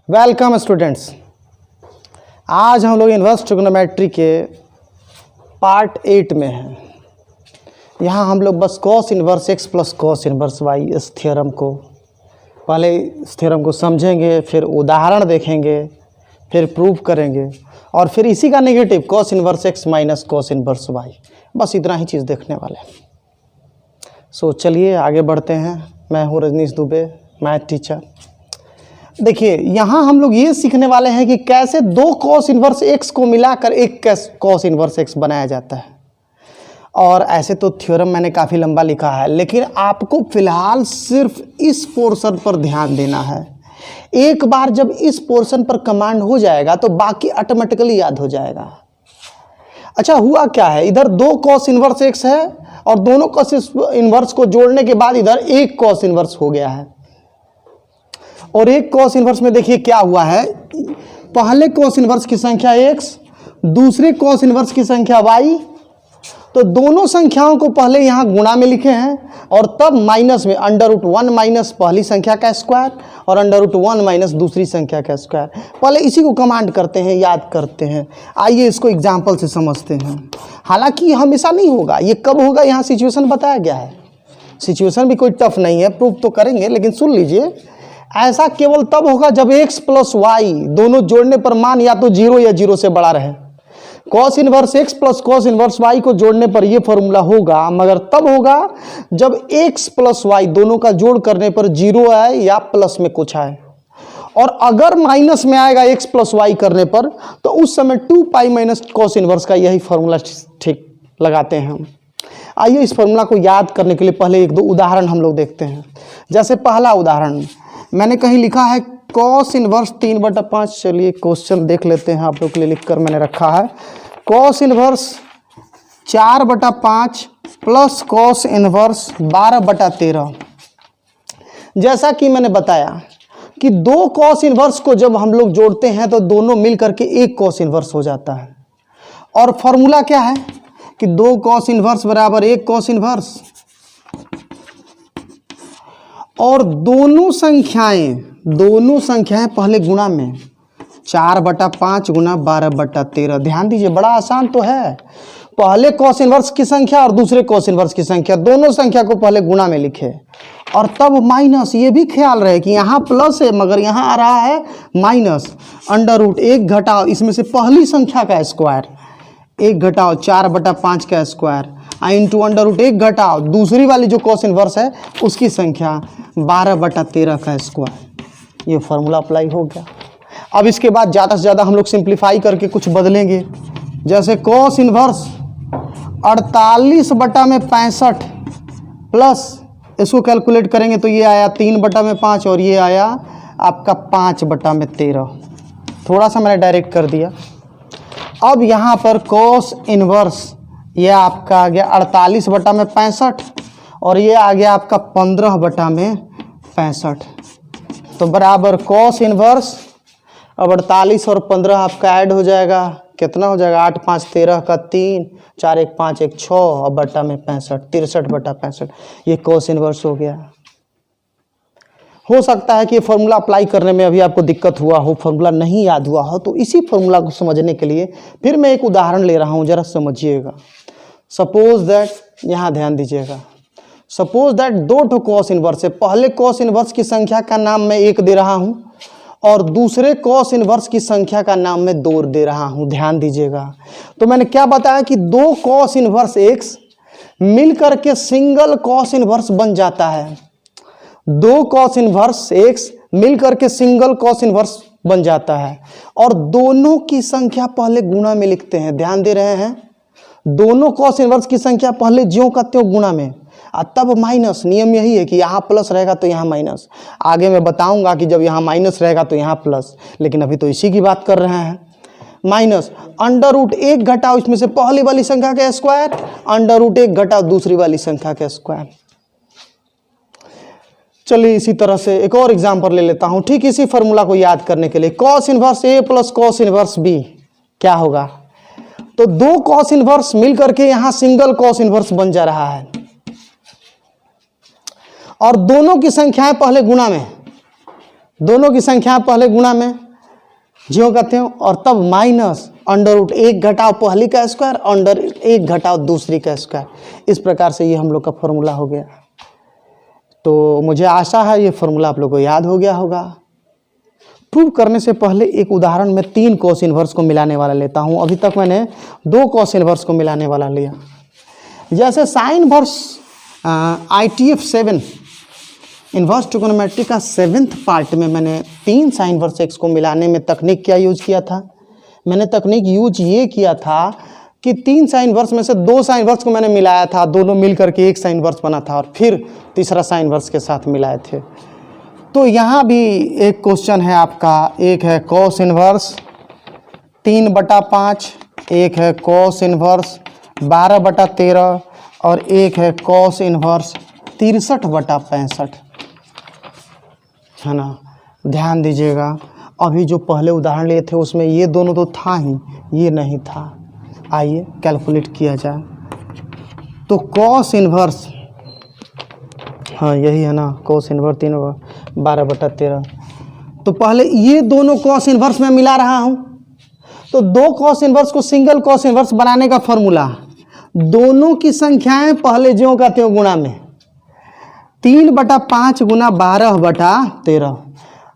Welcome students. आज हम लोग इन्वर्स ट्रिग्नोमेट्री के पार्ट 8 में हैं। यहाँ हम लोग बस cos inverse x plus cos inverse y इस थ्योरम को इस थ्योरम को समझेंगे, फिर उदाहरण देखेंगे, फिर प्रूव करेंगे और फिर इसी का negative cos inverse x minus cos inverse y. बस इतना ही चीज़ देखने वाले हैं। सो चलिए आगे बढ़ते हैं। मैं हूँ रजनीश दुबे, मैथ टीचर। देखिए यहाँ हम लोग ये सीखने वाले हैं कि कैसे दो कॉस इन्वर्स एक्स को मिलाकर एक कॉस इन्वर्स एक्स बनाया जाता है। और ऐसे तो थ्योरम मैंने काफ़ी लंबा लिखा है, लेकिन आपको फ़िलहाल सिर्फ इस पोर्शन पर ध्यान देना है। एक बार जब इस पोर्शन पर कमांड हो जाएगा तो बाकी ऑटोमेटिकली याद हो जाएगा। अच्छा, हुआ क्या है, इधर दो कॉस इन्वर्स एक्स है और दोनों कॉस इन्वर्स को जोड़ने के बाद इधर एक कॉस इन्वर्स हो गया है। और एक कॉस इन्वर्स में देखिए क्या हुआ है, पहले कॉस इन्वर्स की संख्या x, दूसरे कॉस इन्वर्स की संख्या y। तो दोनों संख्याओं को पहले यहाँ गुणा में लिखे हैं और तब माइनस में √1 माइनस पहली संख्या का स्क्वायर और √1 माइनस दूसरी संख्या का स्क्वायर। पहले इसी को कमांड करते हैं, याद करते हैं। आइए इसको एग्जाम्पल से समझते हैं। हालांकि हमेशा नहीं होगा, ये कब होगा यहाँ सिचुएशन बताया गया है। सिचुएशन भी कोई टफ नहीं है, प्रूफ तो करेंगे, लेकिन सुन लीजिए, ऐसा केवल तब होगा जब x प्लस वाई दोनों जोड़ने पर मान या तो 0 या 0 से बड़ा रहे। Cos inverse x plus cos inverse y को जोड़ने पर यह फॉर्मूला होगा, मगर तब होगा जब x प्लस वाई दोनों का जोड़ करने पर 0 आए या प्लस में कुछ आए। और अगर माइनस में आएगा x प्लस वाई करने पर तो उस समय 2 पाई माइनस कॉस इन्वर्स का यही फॉर्मूला ठीक लगाते हैं हम। आइए इस फॉर्मूला को याद करने के लिए पहले एक दो उदाहरण हम लोग देखते हैं। जैसे पहला उदाहरण मैंने कहीं लिखा है कॉस इन्वर्स 3/5। चलिए क्वेश्चन देख लेते हैं, आप लोग के लिए लिखकर मैंने रखा है cos inverse 4/5 plus cos inverse 12/13। जैसा कि मैंने बताया कि दो कॉस इन्वर्स को जब हम लोग जोड़ते हैं तो दोनों मिल करके एक कॉस इन्वर्स हो जाता है। और फॉर्मूला क्या है कि दो कॉस इन्वर्स बराबर एक कॉस इन्वर्स, और दोनों संख्याएं पहले गुणा में 4/5 गुना 12/13। ध्यान दीजिए, बड़ा आसान तो है। पहले कॉस इन्वर्स की संख्या और दूसरे कॉस इन्वर्स की संख्या, दोनों संख्या को पहले गुणा में लिखे और तब माइनस। ये भी ख्याल रहे कि यहाँ प्लस है मगर यहाँ आ रहा है माइनस। √1 घटाओ इसमें से पहली संख्या का स्क्वायर, 1 घटाओ 4/5 का स्क्वायर इंटू √1 घटाओ दूसरी वाली जो कॉस इन्वर्स है उसकी संख्या 12/13 का स्क्वायर। ये फॉर्मूला अप्लाई हो गया। अब इसके बाद ज़्यादा से ज़्यादा हम लोग सिंप्लीफाई करके कुछ बदलेंगे। जैसे कॉस इन्वर्स 48/65 प्लस, इसको कैलकुलेट करेंगे तो ये आया 3/5 और ये आया आपका 5/13। थोड़ा सा मैंने डायरेक्ट कर दिया। अब यहाँ पर कॉस इन्वर्स ये आपका आ गया 48/65 और ये आ गया आपका 15/65। तो बराबर कॉस इन्वर्स, अब 48 और 15 आपका ऐड हो जाएगा, कितना हो जाएगा 8 5 13 का 3, 4 1 5 1 6 और बटा में 65, 63/65। ये कॉस इन्वर्स हो गया। हो सकता है कि ये फॉर्मूला अप्लाई करने में अभी आपको दिक्कत हुआ हो, फॉर्मूला नहीं याद हुआ हो, तो इसी फॉर्मूला को समझने के लिए फिर मैं एक उदाहरण ले रहा हूँ, जरा समझिएगा। सपोज दैट, यहाँ ध्यान दीजिएगा, सपोज दैट दो ठो कॉस इन्वर्स है। पहले कॉस इन्वर्स की संख्या का नाम मैं 1 दे रहा हूँ और दूसरे कॉस इन्वर्स की संख्या का नाम मैं 2 दे रहा हूँ। ध्यान दीजिएगा, तो मैंने क्या बताया कि दो कॉस इन्वर्स एक्स मिलकर के सिंगल कॉस इन्वर्स बन जाता है। दो कॉस इन्वर्स एक्स मिलकर के सिंगल कॉस इन्वर्स बन जाता है और दोनों की संख्या पहले गुणा में लिखते हैं। ध्यान दे रहे हैं, दोनों कॉस इन्वर्स की संख्या पहले ज्यों का त्यों गुणा में और तब माइनस। नियम यही है कि यहाँ प्लस रहेगा तो यहाँ माइनस। आगे मैं बताऊंगा कि जब यहाँ माइनस रहेगा तो यहाँ प्लस, लेकिन अभी तो इसी की बात कर रहे हैं। माइनस √1 घटाओ इसमें से पहली वाली संख्या का स्क्वायर, √1 घटाओ दूसरी वाली संख्या का स्क्वायर। चलिए इसी तरह से एक और एग्जाम्पल ले लेता हूँ, ठीक इसी फॉर्मूला को याद करने के लिए। कॉस इन्वर्स ए प्लस कॉस इन्वर्स बी क्या होगा, तो दो कॉस इन्वर्स मिलकर के यहां सिंगल कॉस इन्वर्स बन जा रहा है और दोनों की संख्याएं पहले गुणा में दोनों की संख्या पहले गुणा में ज्यों करते हो, और तब माइनस अंडर रूट 1 घटाओ पहली का स्क्वायर, अंडर 1 घटाओ दूसरी का स्क्वायर। इस प्रकार से ये हम लोग का फॉर्मूला हो गया। तो मुझे आशा है ये फॉर्मूला आप लोग को याद हो गया होगा। प्रूव करने से पहले एक उदाहरण में 3 कॉस इनवर्स को मिलाने वाला लेता हूँ। अभी तक मैंने 2 कॉस इनवर्स को मिलाने वाला लिया। जैसे sine inverse ITF 7 inverse trigonometry का 7th पार्ट में मैंने 3 साइन इनवर्स एक्स को मिलाने में तकनीक क्या यूज किया था? मैंने तकनीक यूज ये किया था कि 3 साइन इनवर्स में से 2 साइन इनवर्स को मैंने मिलाया था, दोनों मिल करके एक साइन इनवर्स बना था, और फिर तीसरा साइन इनवर्स के साथ मिलाए थे। तो यहाँ भी एक क्वेश्चन है आपका, एक है कॉस इनवर्स 3/5, एक है कॉस इनवर्स 12/13 और एक है कॉस इनवर्स 63/65, है ना। ध्यान दीजिएगा, अभी जो पहले उदाहरण लिए थे उसमें ये दोनों तो था ही, ये नहीं था। आइए कैलकुलेट किया जाए। तो कॉस इनवर्स, हाँ यही है ना, कॉस इनवर्स 12/13। तो पहले ये दोनों कॉस इनवर्स में मिला रहा हूँ, तो 2 कॉस इनवर्स को सिंगल कॉस इनवर्स बनाने का फॉर्मूला, दोनों की संख्याएं पहले ज्यों का त्यों गुणा में, 3/5 गुना 12/13,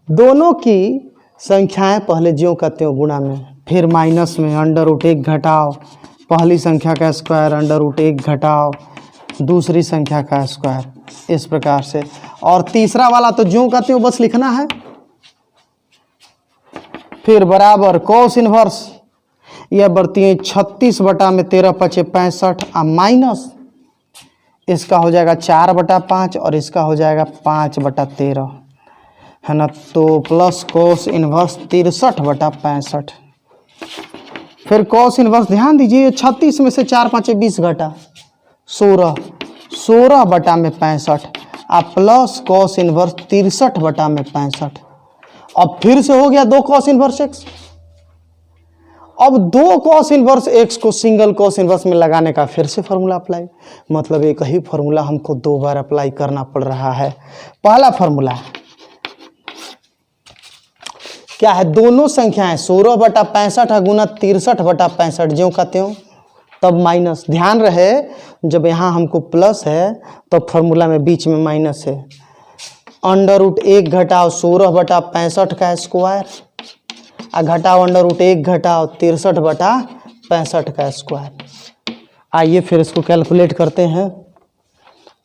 दोनों की संख्याएं पहले ज्यों का त्यों गुणा में, फिर माइनस में अंडर रूट 1 घटाओ पहली संख्या का स्क्वायर, अंडर रूट 1 घटाओ दूसरी संख्या का स्क्वायर, इस प्रकार से। और तीसरा वाला तो ज्यों का त्यों बस लिखना है। फिर बराबर कॉस इनवर्स, यह बढ़ती है 36/13 × 65 और माइनस इसका हो जाएगा 4/5 और इसका हो जाएगा 5/13, है ना। तो प्लस कॉस इनवर्स 63/65। फिर कॉस इनवर्स, ध्यान दीजिए 36 में से 4 × 5 = 20 घटा 16, 16/65 और प्लस कॉस इनवर्स 63/65। अब फिर से हो गया 2 कॉस इनवर्स एक्स। अब 2 कॉस इनवर्स एक्स को सिंगल कॉस इनवर्स में लगाने का फिर से फॉर्मूला अप्लाई, मतलब एक ही फॉर्मूला हमको 2 बार अप्लाई करना पड़ रहा है। पहला फॉर्मूला क्या है? दोनों संख्याएं 16/65 गुना 63/65 ज्यों का त्यों, तब माइनस, ध्यान रहे जब यहाँ हमको प्लस है तो फॉर्मूला में बीच में माइनस है। अंडर रूट 1 घटाओ 16/65 का स्क्वायर और घटाओ अंडर रूट 1 घटाओ 63/65 का स्क्वायर। आइए फिर इसको कैलकुलेट करते हैं,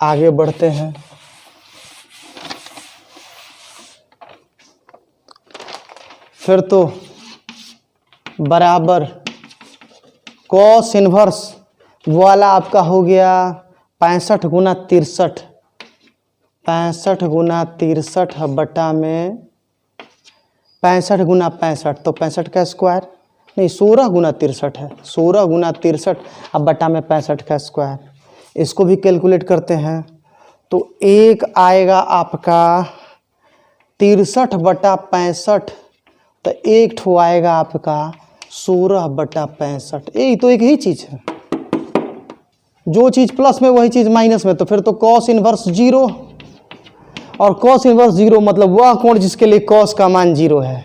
आगे बढ़ते हैं। फिर तो बराबर कॉस इनवर्स वाला आपका हो गया 65 गुना 63, 65 गुना 63 बटा में 65 गुना 65, तो 65 का स्क्वायर नहीं, 16 गुना 63 है, 16 गुना 63 अब बटा में 65 का स्क्वायर। इसको भी कैलकुलेट करते हैं तो एक आएगा आपका 63/65, तो एक ठो आएगा आपका 16/65। यही तो एक ही चीज़ है, जो चीज़ प्लस में वही चीज़ माइनस में। तो फिर तो कॉस इनवर्स 0, और कॉस इनवर्स 0 मतलब वह कोण जिसके लिए कॉस का मान 0 है।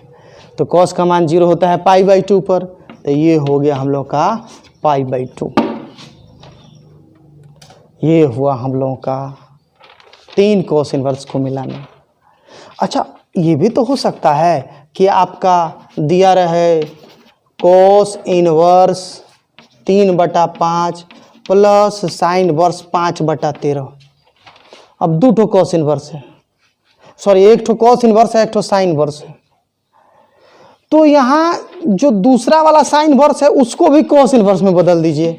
तो कॉस का मान 0 होता है π/2 पर, तो ये हो गया हम लोग का π/2। ये हुआ हम लोगों का 3 कॉस इनवर्स को मिलाना। अच्छा, ये भी तो हो सकता है कि आपका दिया रहे cos inverse 3/5 plus sine inverse 5/13। अब 2 ठो कॉस इनवर्स है, सॉरी 1 ठो कॉस इनवर्स है, 1 ठो साइन इनवर्स है। तो यहाँ जो दूसरा वाला साइन इनवर्स है उसको भी कॉस इनवर्स में बदल दीजिए।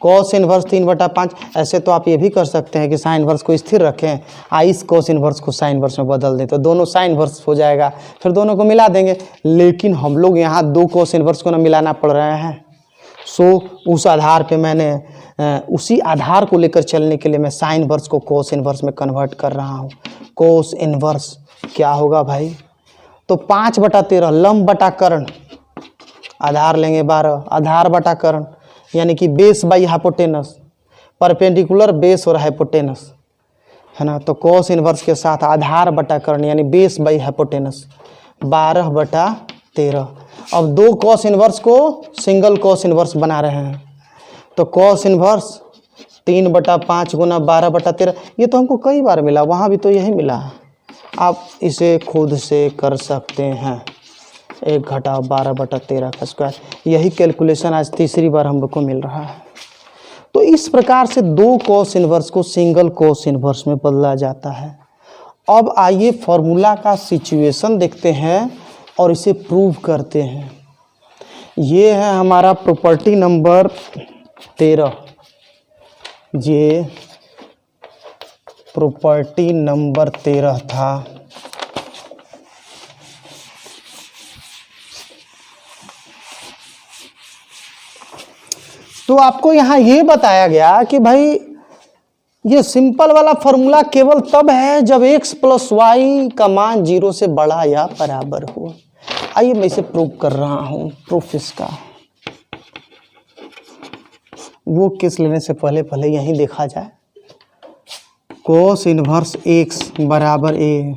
कॉस इनवर्स 3/5, ऐसे तो आप ये भी कर सकते हैं कि साइन इनवर्स को स्थिर रखें, इस कॉस इनवर्स को साइन इनवर्स में बदल दें, तो दोनों साइन इनवर्स हो जाएगा, फिर दोनों को मिला देंगे। लेकिन हम लोग यहाँ 2 कॉस इनवर्स को ना मिलाना पड़ रहे हैं। सो उस आधार पे मैंने उसी आधार को लेकर चलने के लिए मैं साइन इनवर्स को कॉस इनवर्स में कन्वर्ट कर रहा हूँ। कॉस इनवर्स क्या होगा भाई? तो 5/13 लंब बटा कर्ण, आधार लेंगे 12, आधार बटा कर्ण यानी कि base by hypotenuse, perpendicular base और हाइपोटेनस, है ना। तो कॉस इनवर्स के साथ आधार बटा कर्ण यानी बेस बाई हाइपोटेनस 12/13। अब दो कॉस इनवर्स को सिंगल कॉस इनवर्स बना रहे हैं, तो कॉस इनवर्स 3/5 गुना 12/13। ये तो हमको कई बार मिला, वहाँ भी तो यही मिला। आप इसे खुद से कर सकते हैं, 1 घटाव 12/13 का स्क्वायर। यही कैलकुलेशन आज तीसरी बार हमको मिल रहा है। तो इस प्रकार से दो कॉस इनवर्स को सिंगल कॉस इनवर्स में बदला जाता है। अब आइए फॉर्मूला का सिचुएशन देखते हैं और इसे प्रूव करते हैं। ये है हमारा प्रॉपर्टी नंबर 13। ये प्रॉपर्टी नंबर 13 था। तो आपको यहाँ ये बताया गया कि भाई ये सिंपल वाला फॉर्मूला केवल तब है जब x प्लस वाई का मान 0 से बड़ा या बराबर हो। आइए मैं इसे प्रूव कर रहा हूँ। प्रूफ इसका वो केस लेने से पहले यहीं देखा जाए। कोस इनवर्स x बराबर a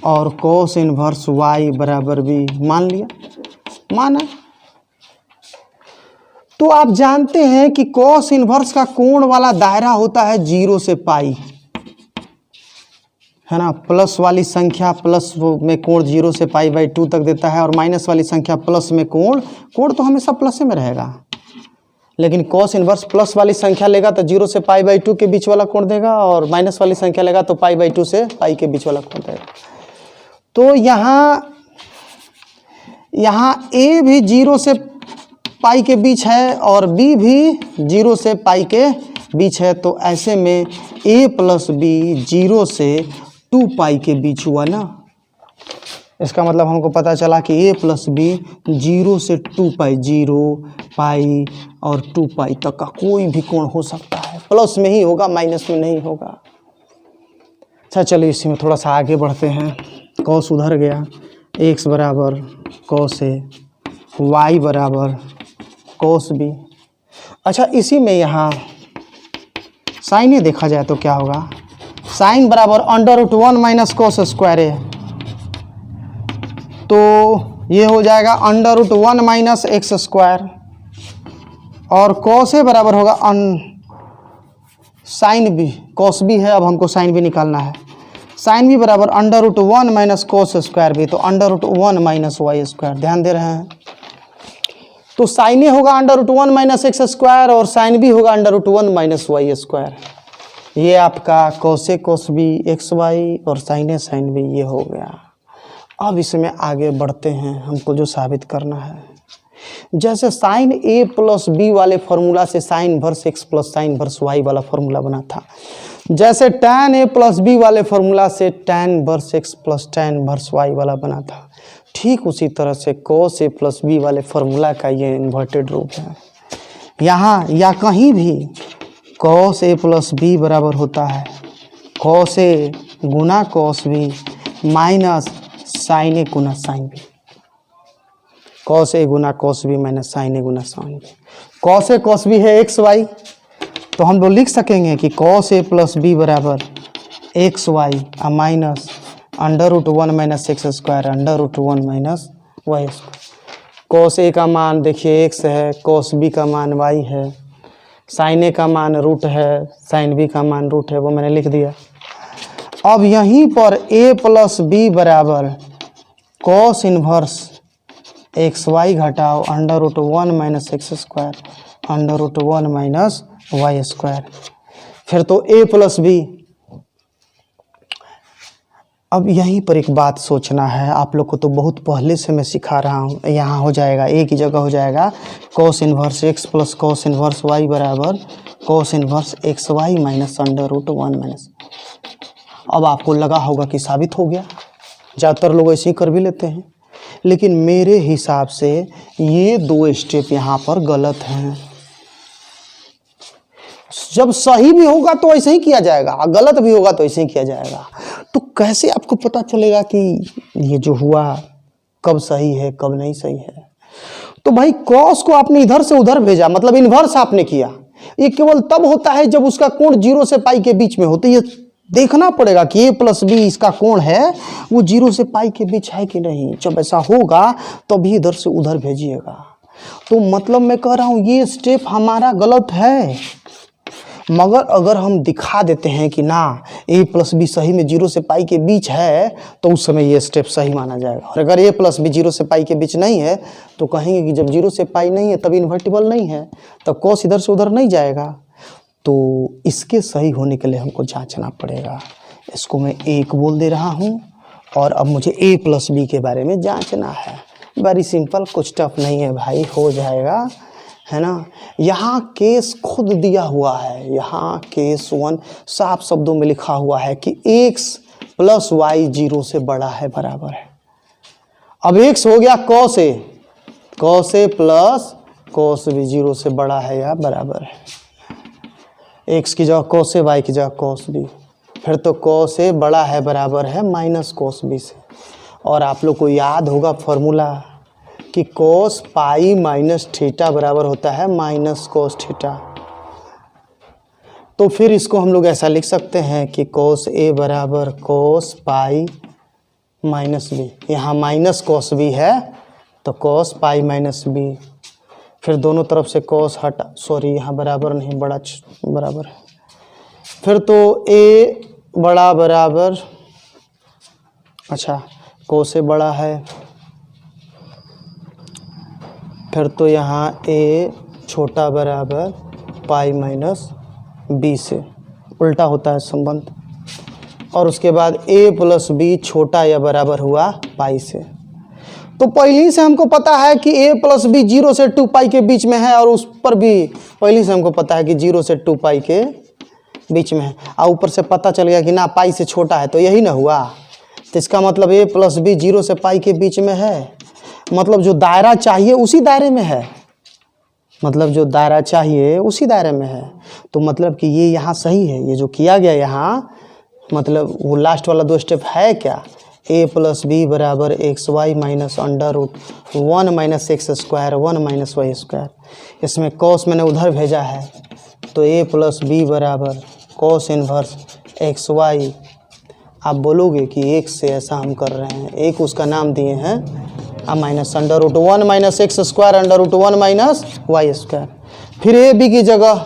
और कोस इनवर्स y बराबर b मान लिया, माना। तो आप जानते हैं कि कॉस इनवर्स का कोण वाला दायरा होता है 0 से पाई, है ना। प्लस वाली संख्या प्लस में कोण 0 से पाई/2 तक देता है, और माइनस वाली संख्या प्लस में कोण तो हमेशा प्लस में रहेगा। लेकिन कॉस इनवर्स प्लस वाली संख्या लेगा तो 0 से पाई/2 के बीच वाला कोण देगा, और माइनस वाली संख्या लेगा तो पाई/2 से पाई के बीच वाला कोण देगा। तो यहाँ a भी 0 से पाई के बीच है और b भी 0 से पाई के बीच है। तो ऐसे में a प्लस बी 0 से 2 पाई के बीच हुआ ना। इसका मतलब हमको पता चला कि a प्लस बी 0 से 2 पाई, 0 पाई और 2 पाई तक का कोई भी कोण हो सकता है। प्लस में ही होगा, माइनस में नहीं होगा। अच्छा चलिए इसी में थोड़ा सा आगे बढ़ते हैं। कॉस उधर गया, x बराबर कॉस a, y बराबर कॉस बी। अच्छा इसी में यहाँ साइन देखा जाए तो क्या होगा। साइन बराबर √1 माइनस कॉस स्क्वायर है, तो ये हो जाएगा √1 माइनस एक्स स्क्वायर। और कॉस ए बराबर होगा साइन बी, कॉस बी है, अब हमको साइन बी निकालना है। साइन बी बराबर √1 माइनस कॉस स्क्वायर बी, तो √1 माइनस वाई स्क्वायर। ध्यान दे रहे हैं। तो साइन ए होगा √1 माइनस एक्स स्क्वायर और साइन बी होगा √1 माइनस वाई स्क्वायर। ये आपका cos A cos B x Y और साइन ए साइन बी ये हो गया। अब इसमें आगे बढ़ते हैं, हमको जो साबित करना है। जैसे साइन ए प्लस बी वाले फॉर्मूला से sine inverse x plus sine inverse y वाला फॉर्मूला बना था, जैसे टैन ए प्लस बी वाले फॉर्मूला से tan inverse x plus tan inverse y वाला बना था, ठीक उसी तरह से कॉस ए प्लस बी वाले फॉर्मूला का ये इन्वर्टेड रूप है। यहाँ या कहीं भी कॉस ए प्लस बी बराबर होता है कॉस ए गुना cos B minus sine A गुना साइन बी। कॉस ए गुना cos B minus sine A गुना sine B. Cos A cos B है एक्स वाई, तो हम लोग लिख सकेंगे कि कॉस ए प्लस बी बराबर x Y minus √1 minus x square √1 minus Y square. Cos A का मान देखिए एक्स है, कॉस बी का मान वाई है, साइन ए का मान रूट है, साइन बी का मान रूट है, वो मैंने लिख दिया। अब यहीं पर a प्लस बी बराबर कॉस इनवर्स एक्स वाई घटाओ √1 minus x square √1 minus Y square. फिर तो a प्लस बी। अब यहीं पर एक बात सोचना है, आप लोग को तो बहुत पहले से मैं सिखा रहा हूँ। यहाँ हो जाएगा a की जगह हो जाएगा cos inverse X plus cos inverse Y बराबर cos inverse x Y minus √1 minus. अब आपको लगा होगा कि साबित हो गया, ज़्यादातर लोग ऐसे ही कर भी लेते हैं, लेकिन मेरे हिसाब से ये दो स्टेप यहाँ पर गलत हैं। जब सही भी होगा तो ऐसे ही किया जाएगा, गलत भी होगा तो ऐसे ही किया जाएगा। तो कैसे आपको पता चलेगा कि ये जो हुआ कब सही है कब नहीं सही है? तो भाई कॉस को आपने इधर से उधर भेजा, मतलब इन्वर्स आपने किया। ये केवल तब होता है जब उसका कोण 0 से पाई के बीच में होता है। ये देखना पड़ेगा कि ए प्लस बी इसका कोण है वो 0 से पाई के बीच है कि नहीं। जब ऐसा होगा तभी इधर से उधर भेजिएगा। तो मतलब मैं कह रहा हूँ ये स्टेप हमारा गलत है, मगर अगर हम दिखा देते हैं कि ना ए प्लस बी सही में 0 से पाई के बीच है तो उस समय ये स्टेप सही माना जाएगा। और अगर ए प्लस बी 0 से पाई के बीच नहीं है तो कहेंगे कि जब 0 से पाई नहीं है तब इन्वर्टिबल नहीं है, तब कॉस इधर से उधर नहीं जाएगा। तो इसके सही होने के लिए हमको जांचना पड़ेगा। इसको मैं 1 बोल दे रहा हूँ और अब मुझे ए प्लस बी के बारे में जांचना है। वेरी सिंपल, कुछ टफ नहीं है भाई, हो जाएगा, है ना। यहाँ केस खुद दिया हुआ है, यहाँ केस 1 साफ शब्दों में लिखा हुआ है कि x प्लस वाई 0 से बड़ा है, बराबर है। अब x हो गया cos a plus cos b 0 से बड़ा है या बराबर है। x की जगह cos a, y की जगह cos b, फिर तो cos a बड़ा है बराबर है माइनस cos b से। और आप लोग को याद होगा फॉर्मूला कि cos पाई माइनस थीटा बराबर होता है माइनस cos थीटा। तो फिर इसको हम लोग ऐसा लिख सकते हैं कि cos a बराबर cos पाई माइनस बी। यहाँ माइनस cos b है तो cos पाई माइनस बी, फिर दोनों तरफ से cos हटा, सॉरी यहाँ बराबर नहीं, बड़ा बराबर है। फिर तो a बड़ा बराबर, अच्छा cos a बड़ा है, फिर तो यहाँ a छोटा बराबर पाई माइनस बी से, उल्टा होता है संबंध। और उसके बाद a प्लस बी छोटा या बराबर हुआ पाई से। तो पहले से हमको पता है कि a प्लस बी 0 से 2 पाई के बीच में है, और उस पर भी पहले से हमको पता है कि 0 से 2 पाई के बीच में है, और ऊपर से पता चल गया कि ना पाई से छोटा है, तो यही ना हुआ। तो इसका मतलब a प्लस बी 0 से पाई के बीच में है, मतलब जो दायरा चाहिए उसी दायरे में है, मतलब जो दायरा चाहिए उसी दायरे में है। तो मतलब कि ये यहाँ सही है, ये जो किया गया यहाँ, मतलब वो लास्ट वाला 2 स्टेप है क्या, a प्लस बी बराबर x Y minus under root 1 minus x square 1 minus Y square. इसमें कॉस मैंने उधर भेजा है, तो a प्लस बी बराबर कॉस इन्वर्स एक्स वाई। आप बोलोगे कि एक से ऐसा हम कर रहे हैं, एक उसका नाम दिए हैं अब minus under root 1 minus x square under root 1 minus Y square. फिर ए बी की जगह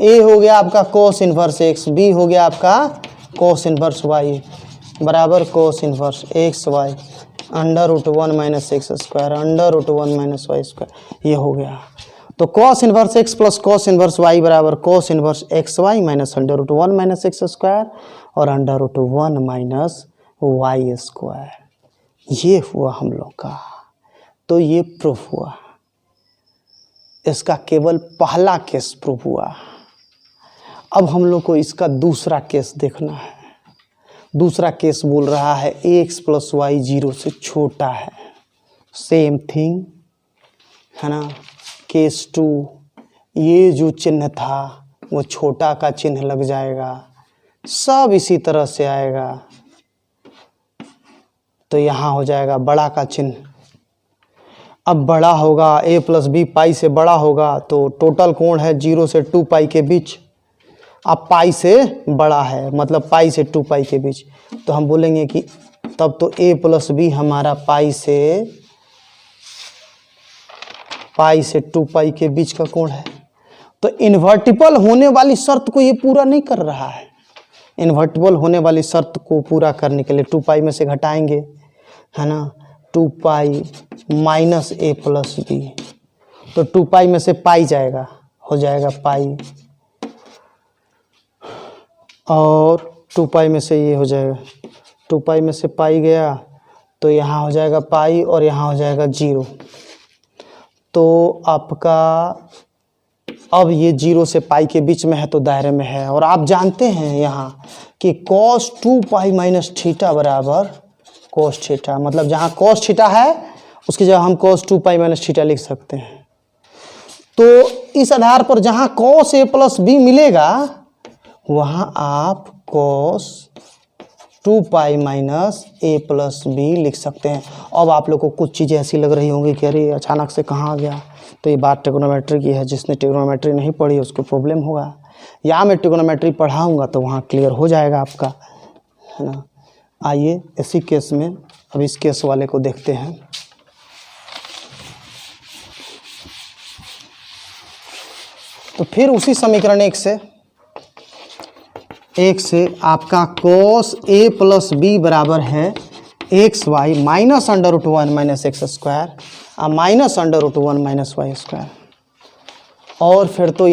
ए हो गया आपका कोस इन्वर्स एक्स, बी हो गया आपका कोस इन्वर्स वाई बराबर cos inverse x Y under root 1 minus x square under root 1 minus Y square. ये हो गया। तो cos inverse x plus cos inverse Y बराबर cos inverse x Y minus under root 1 minus x square और under root 1 minus Y square. ये हुआ हम लोग का। तो ये प्रूफ हुआ, इसका केवल पहला केस प्रूफ हुआ। अब हम लोग को इसका दूसरा केस देखना है। दूसरा केस बोल रहा है एक्स प्लस वाई 0 से छोटा है, सेम थिंग है ना। केस 2, ये जो चिन्ह था वो छोटा का चिन्ह लग जाएगा, सब इसी तरह से आएगा, तो यहाँ हो जाएगा बड़ा का चिन्ह। अब बड़ा होगा a प्लस बी पाई से बड़ा होगा, तो टोटल कोण है 0 से 2 पाई के बीच। अब पाई से बड़ा है मतलब पाई से 2 पाई के बीच, तो हम बोलेंगे कि तब तो a प्लस बी हमारा पाई से 2 पाई के बीच का कोण है। तो इन्वर्टिबल होने वाली शर्त को ये पूरा नहीं कर रहा है। इन्वर्टिबल होने वाली शर्त को पूरा करने के लिए 2 पाई में से घटाएंगे, है ना, 2 pi minus a plus B, तो 2 पाई में से पाई जाएगा, हो जाएगा पाई, और 2 पाई में से ये हो जाएगा, 2 पाई में से पाई गया तो यहाँ हो जाएगा पाई और यहाँ हो जाएगा 0। तो आपका अब ये 0 से पाई के बीच में है तो दायरे में है। और आप जानते हैं यहाँ कि cos 2 पाई माइनस थीटा बराबर cos थीटा, मतलब जहाँ cos थीटा है उसकी जगह हम cos 2 पाई माइनस थीटा लिख सकते हैं। तो इस आधार पर जहाँ cos a प्लस बी मिलेगा वहाँ आप cos 2 pi minus a plus B लिख सकते हैं। अब आप लोग को कुछ चीज़ें ऐसी लग रही होंगी कि अरे अचानक से कहाँ आ गया, तो ये बात ट्रिग्नोमेट्री की है। जिसने ट्रिग्नोमेट्री नहीं पढ़ी उसको प्रॉब्लम होगा। यहाँ मैं ट्रिग्नोमेट्री पढ़ाऊँगा तो वहाँ क्लियर हो जाएगा आपका, है ना। आइए इसी केस में अब इस केस वाले को देखते हैं। तो फिर उसी समीकरण एक से आपका cos a प्लस बी बराबर है x Y minus under root 1 minus x square और minus under root 1 minus Y square. और फिर तो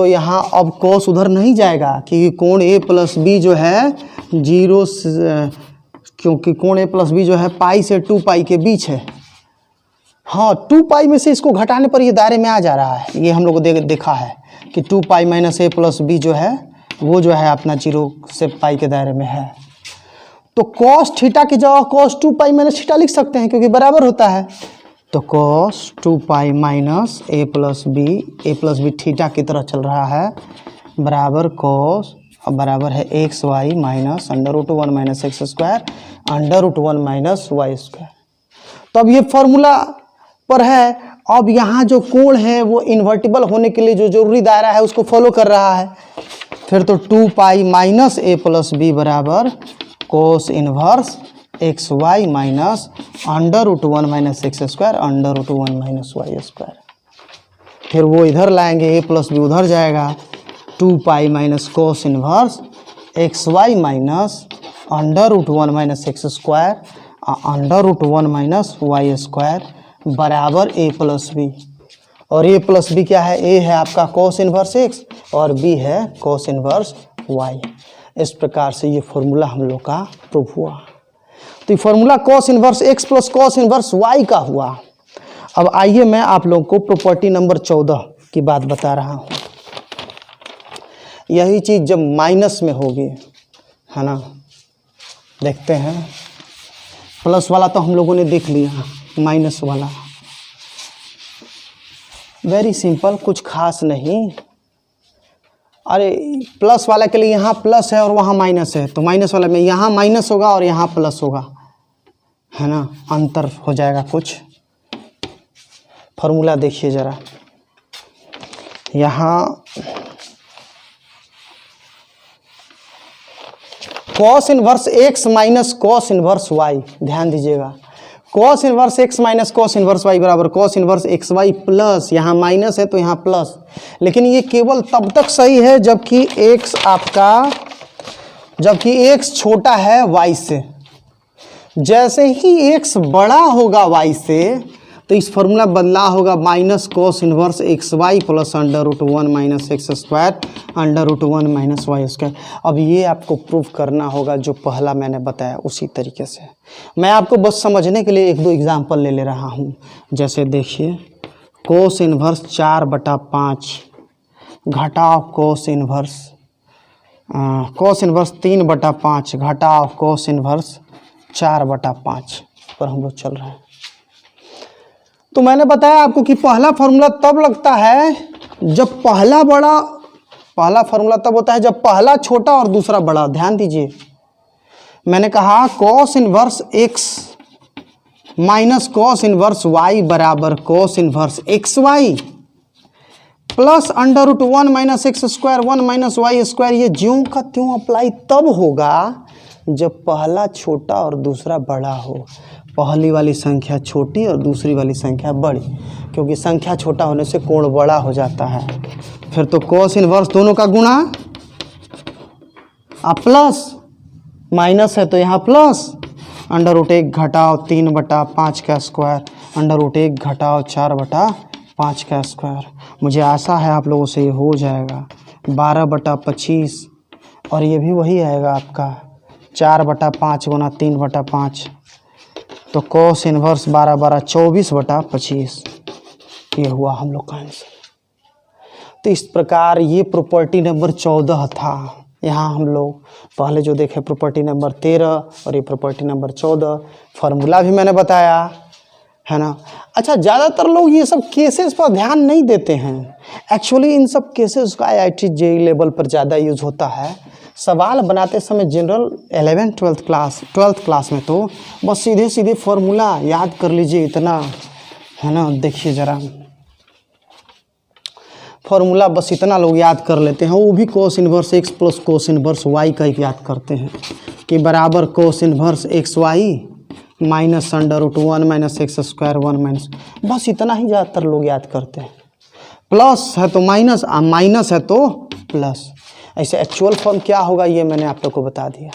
यहाँ अब cos उधर नहीं जाएगा क्योंकि कोण a प्लस बी जो है 0 से, क्योंकि कोण a प्लस बी जो है पाई से 2 पाई के बीच है। हाँ 2 पाई में से इसको घटाने पर ये दायरे में आ जा रहा है। ये हम लोग को देखा है कि 2 pi minus a plus B जो है वो जो है अपना 0 से पाई के दायरे में है। तो cos थीटा की जगह cos 2 पाई माइनस थीटा लिख सकते हैं क्योंकि बराबर होता है। तो cos 2 pi minus a plus B theta की तरह चल रहा है बराबर cos और बराबर है x Y minus under root 1 minus x square under root 1 minus Y square. तो अब ये फॉर्मूला पर है। अब यहाँ जो कोण है वो इन्वर्टिबल होने के लिए जो जरूरी दायरा है उसको फॉलो कर रहा है। फिर तो 2 pi minus a plus B बराबर cos inverse x Y minus under root 1 minus x square under root 1 minus Y square. फिर वो इधर लाएंगे a प्लस बी उधर जाएगा 2 pi minus cos inverse x Y minus under root 1 minus x square under root 1 minus Y square बराबर a plus B. और a plus B क्या है? a है आपका कोस इनवर्स x और b है कोस इनवर्स y। इस प्रकार से ये फॉर्मूला हम लोग का प्रूफ हुआ। तो ये फॉर्मूला कोस inverse x plus cos inverse y का हुआ। अब आइए मैं आप लोगों को प्रॉपर्टी नंबर 14 की बात बता रहा हूँ। यही चीज़ जब माइनस में होगी, है ना, देखते हैं। प्लस वाला तो हम लोगों ने देख लिया, माइनस वाला वेरी सिंपल, कुछ खास नहीं। अरे प्लस वाला के लिए यहाँ प्लस है और वहाँ माइनस है, तो माइनस वाला में यहाँ माइनस होगा और यहाँ प्लस होगा, है ना, अंतर हो जाएगा कुछ। फॉर्मूला देखिए ज़रा, यहाँ cos inverse X minus cos inverse Y, ध्यान दीजिएगा। Cos inverse X minus cos inverse Y बराबर cos inverse x Y plus, यहाँ माइनस है तो यहाँ प्लस। लेकिन ये केवल तब तक सही है जबकि एक्स छोटा है वाई से। जैसे ही एक्स बड़ा होगा वाई से तो इस फॉर्मूला बदला होगा minus cos inverse x Y plus under root 1 minus x square under root 1 minus Y square. अब ये आपको प्रूफ करना होगा जो पहला मैंने बताया उसी तरीके से। मैं आपको बस समझने के लिए 1-2 एग्जाम्पल ले रहा हूँ। जैसे देखिए, कोस इनवर्स 4/5 घटाव कोस इनवर्स 3/5 घटाव कोस इनवर्स 4/5 पर हम लोग चल रहे हैं। तो मैंने बताया आपको कि पहला फॉर्मूला तब लगता है जब पहला फॉर्मूला तब होता है जब पहला छोटा और दूसरा बड़ा। ध्यान दीजिए, मैंने कहा cos inverse X minus cos inverse Y बराबर cos inverse x Y plus under root 1 minus x square 1 minus Y square. ये ज्यों का त्यों अप्लाई तब होगा जब पहला छोटा और दूसरा बड़ा हो। पहली वाली संख्या छोटी और दूसरी वाली संख्या बड़ी, क्योंकि संख्या छोटा होने से कोण बड़ा हो जाता है। फिर तो कॉस इनवर्स दोनों का गुणा अब प्लस, माइनस है तो यहाँ प्लस अंडर रूट 1 घटाव 3/5 का स्क्वायर अंडर रूट 1 घटाव 4/5 का स्क्वायर। मुझे आशा है आप लोगों से ये हो जाएगा। 12/25 और ये भी वही आएगा आपका 4/5 गुना 3/5। तो कॉस इनवर्स 12 24/25 ये हुआ हम लोग का आंसर। तो इस प्रकार ये प्रॉपर्टी नंबर 14 था। यहाँ हम लोग पहले जो देखे प्रॉपर्टी नंबर 13 और ये प्रॉपर्टी नंबर 14। फार्मूला भी मैंने बताया, है ना। अच्छा, ज़्यादातर लोग ये सब केसेस पर ध्यान नहीं देते हैं। एक्चुअली इन सब केसेस का IIT JEE लेवल पर ज़्यादा यूज़ होता है। सवाल बनाते समय जनरल 11th 12th क्लास में तो बस सीधे फॉर्मूला याद कर लीजिए, इतना, है ना। देखिए ज़रा फॉर्मूला बस इतना लोग याद कर लेते हैं, वो भी cos inverse x plus cos inverse Y का ही याद करते हैं कि बराबर cos inverse x Y minus √1 minus x square 1 minus, बस इतना ही ज़्यादातर लोग याद करते हैं। प्लस है तो माइनस, माइनस है तो प्लस। ऐसे एक्चुअल फॉर्म क्या होगा ये मैंने आप लोग को बता दिया।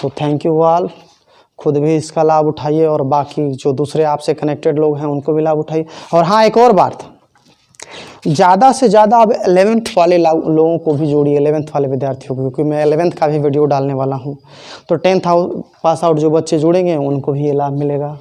सो थैंक यू ऑल, खुद भी इसका लाभ उठाइए और बाकी जो दूसरे आपसे कनेक्टेड लोग हैं उनको भी लाभ उठाइए। और हाँ, एक और बात, ज़्यादा से ज़्यादा अब 11th वाले लोगों को भी जोड़िए, 11th वाले विद्यार्थियों को, क्योंकि मैं 11th का भी वीडियो डालने वाला हूँ। तो 10th पास आउट जो बच्चे जुड़ेंगे उनको भी ये लाभ मिलेगा।